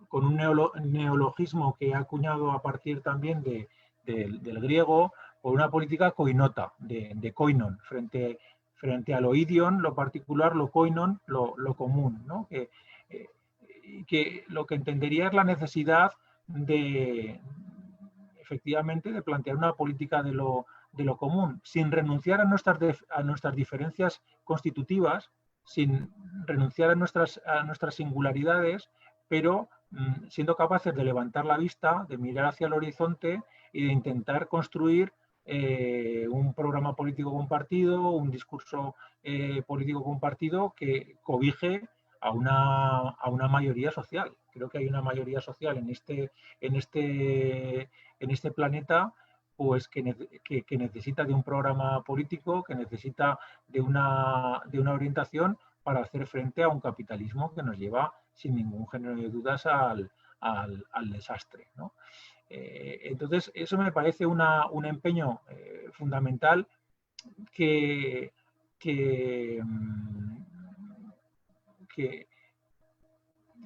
con un neologismo que he acuñado a partir también del griego, por una política koinota, de koinon, frente a lo idion, lo particular, lo koinon, lo común, ¿no? Que lo que entendería es la necesidad de, efectivamente, de plantear una política de lo común, sin renunciar a nuestras diferencias constitutivas, sin renunciar a nuestras singularidades, pero siendo capaces de levantar la vista, de mirar hacia el horizonte y de intentar construir un programa político compartido, un discurso político compartido que cobije a una mayoría social. Creo que hay una mayoría social en este, en este planeta pues que necesita de un programa político, que necesita de una orientación para hacer frente a un capitalismo que nos lleva sin ningún género de dudas al desastre, ¿no? Entonces, eso me parece un empeño fundamental que, que, que,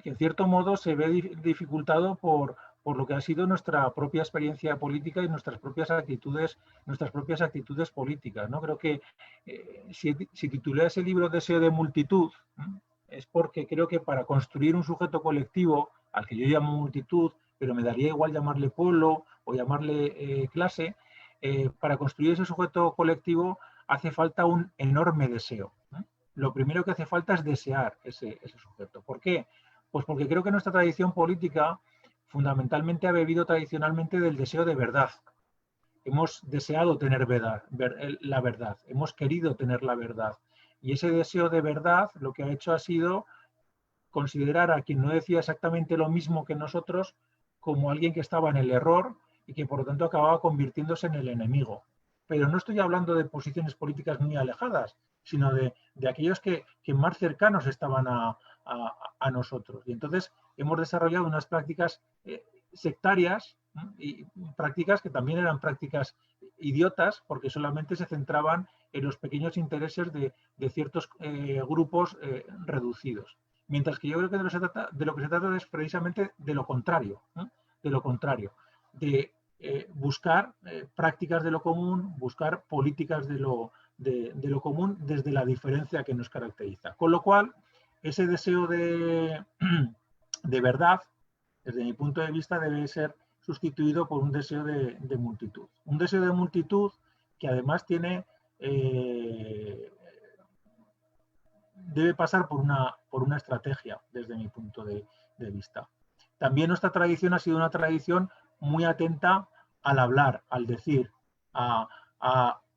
que en cierto modo se ve dificultado por lo que ha sido nuestra propia experiencia política y nuestras propias actitudes políticas, ¿no? Creo que si titulé ese libro Deseo de multitud, es porque creo que para construir un sujeto colectivo, al que yo llamo multitud, pero me daría igual llamarle pueblo o llamarle clase, para construir ese sujeto colectivo hace falta un enorme deseo. Lo primero que hace falta es desear ese sujeto. ¿Por qué? Pues porque creo que nuestra tradición política fundamentalmente ha bebido tradicionalmente del deseo de verdad. hemos deseado tener la verdad, hemos querido tener la verdad. Y ese deseo de verdad lo que ha hecho ha sido considerar a quien no decía exactamente lo mismo que nosotros como alguien que estaba en el error y que por lo tanto acababa convirtiéndose en el enemigo. Pero no estoy hablando de posiciones políticas muy alejadas, sino de aquellos que más cercanos estaban a nosotros. Y entonces hemos desarrollado unas prácticas sectarias, y prácticas que también eran prácticas idiotas porque solamente se centraban en los pequeños intereses de ciertos grupos reducidos. Mientras que yo creo que de lo que se trata es precisamente de lo contrario, ¿no? De lo contrario, de buscar prácticas de lo común, buscar políticas de lo común desde la diferencia que nos caracteriza. Con lo cual, ese deseo de verdad, desde mi punto de vista, debe ser sustituido por un deseo de multitud. Un deseo de multitud que además tiene debe pasar por una estrategia, desde mi punto de vista. También nuestra tradición ha sido una tradición muy atenta al hablar, al decir, a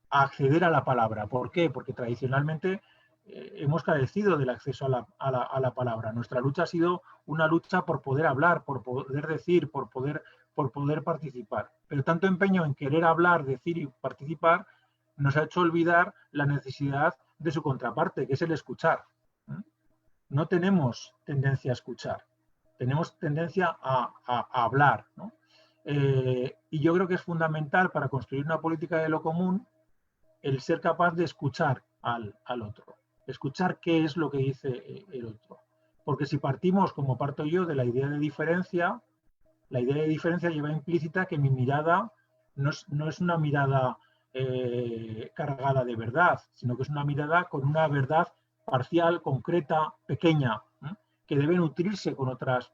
acceder a la palabra. ¿Por qué? Porque tradicionalmente hemos carecido del acceso a la palabra. Nuestra lucha ha sido una lucha por poder hablar, por poder decir, por poder participar. Pero tanto empeño en querer hablar, decir y participar nos ha hecho olvidar la necesidad de su contraparte, que es el escuchar. No tenemos tendencia a escuchar, tenemos tendencia a hablar, ¿no? Y yo creo que es fundamental para construir una política de lo común el ser capaz de escuchar al otro, escuchar qué es lo que dice el otro. Porque si partimos, como parto yo, de la idea de diferencia, la idea de diferencia lleva implícita que mi mirada no es una mirada cargada de verdad, sino que es una mirada con una verdad parcial, concreta, pequeña, ¿eh? Que debe nutrirse con otras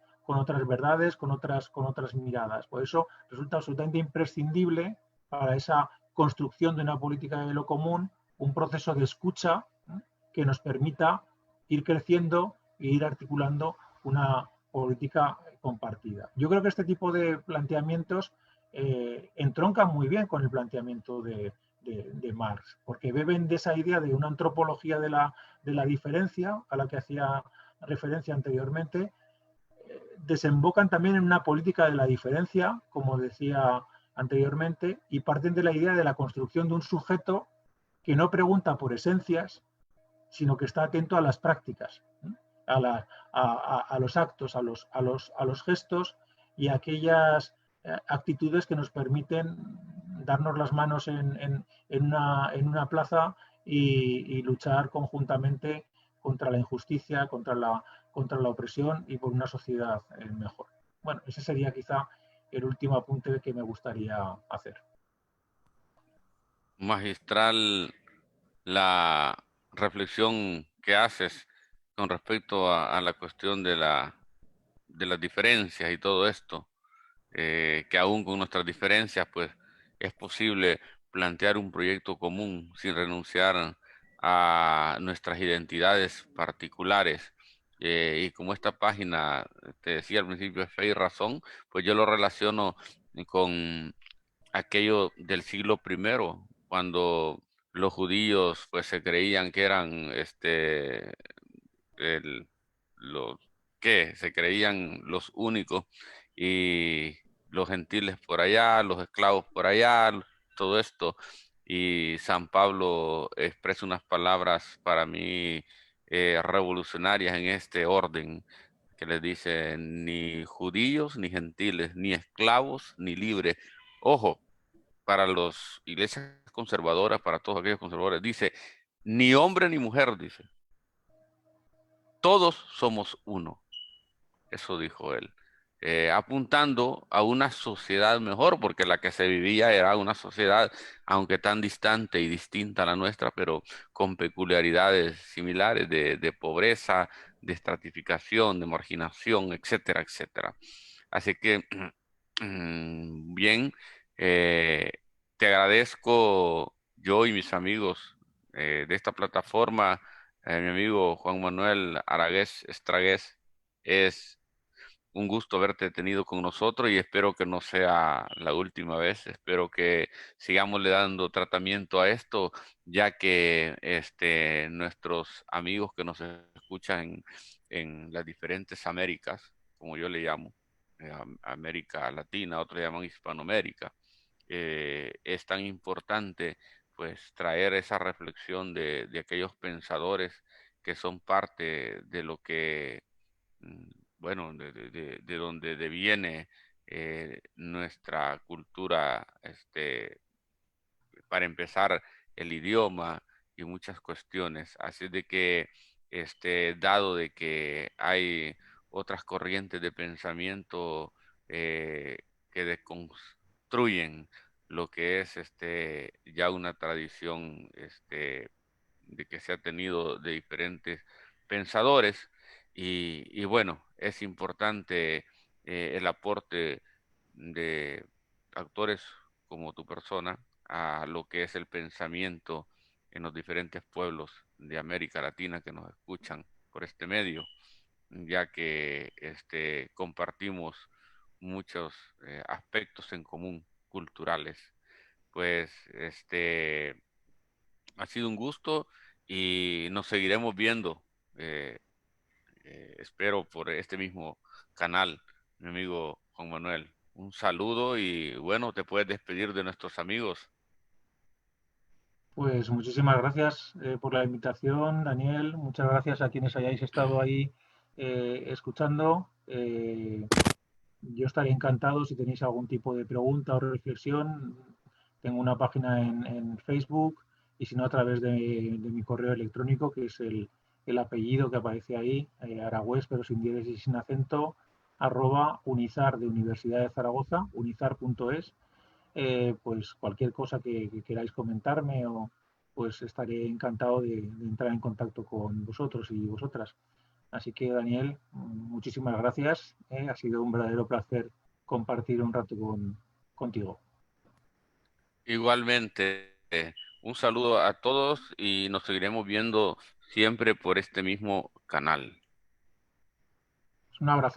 verdades, con otras miradas. Por eso resulta absolutamente imprescindible para esa construcción de una política de lo común un proceso de escucha que nos permita ir creciendo e ir articulando una política compartida. Yo creo que este tipo de planteamientos entroncan muy bien con el planteamiento de Marx, porque beben de esa idea de una antropología de la diferencia a la que hacía referencia anteriormente, desembocan también en una política de la diferencia, como decía anteriormente, y parten de la idea de la construcción de un sujeto que no pregunta por esencias, sino que está atento a las prácticas, a los actos, a los gestos y a aquellas actitudes que nos permiten darnos las manos en una plaza y luchar conjuntamente contra la injusticia, contra la opresión y por una sociedad mejor. Bueno, ese sería quizá el último apunte que me gustaría hacer. Magistral la reflexión que haces con respecto a la cuestión de las diferencias y todo esto, que aún con nuestras diferencias, pues es posible plantear un proyecto común sin renunciar a nuestras identidades particulares. Y como esta página, te decía al principio, es Fe y Razón, pues yo lo relaciono con aquello del siglo primero, cuando los judíos pues se creían que eran el, los que se creían los únicos y los gentiles por allá, los esclavos por allá, todo esto. Y San Pablo expresa unas palabras para mí revolucionarias en este orden, que les dice ni judíos ni gentiles, ni esclavos ni libres. Ojo, para las iglesias conservadoras, para todos aquellos conservadores, dice, ni hombre ni mujer, dice, todos somos uno. Eso dijo él. Apuntando a una sociedad mejor, porque la que se vivía era una sociedad, aunque tan distante y distinta a la nuestra, pero con peculiaridades similares de pobreza, de estratificación, de marginación, etcétera, etcétera. Así que, bien, eh, te agradezco yo y mis amigos de esta plataforma, mi amigo Juan Manuel Aragués Estragués es un gusto haberte tenido con nosotros y espero que no sea la última vez. Espero que sigamos le dando tratamiento a esto, ya que nuestros amigos que nos escuchan en las diferentes Américas, como yo le llamo, América Latina, otros llaman Hispanoamérica, es tan importante pues traer esa reflexión de aquellos pensadores que son parte de lo que, mm, bueno, de donde deviene nuestra cultura, para empezar, el idioma y muchas cuestiones. Así de que, dado de que hay otras corrientes de pensamiento eh, que deconstruyen lo que es ya una tradición de que se ha tenido de diferentes pensadores y bueno, es importante el aporte de actores como tu persona a lo que es el pensamiento en los diferentes pueblos de América Latina que nos escuchan por este medio, ya que compartimos muchos aspectos en común culturales. Pues ha sido un gusto y nos seguiremos viendo, eh, espero por este mismo canal, mi amigo Juan Manuel. Un saludo y bueno, te puedes despedir de nuestros amigos. Pues muchísimas gracias por la invitación, Daniel. Muchas gracias a quienes hayáis estado ahí escuchando. Yo estaría encantado si tenéis algún tipo de pregunta o reflexión. Tengo una página en Facebook y si no a través de mi correo electrónico, que es el apellido que aparece ahí, Aragüés, pero sin diéresis y sin acento, @unizar de Universidad de Zaragoza, unizar.es. Pues cualquier cosa que queráis comentarme o pues estaré encantado de entrar en contacto con vosotros y vosotras. Así que Daniel, muchísimas gracias. Ha sido un verdadero placer compartir un rato contigo. Igualmente, un saludo a todos y nos seguiremos viendo siempre por este mismo canal. Un abrazo.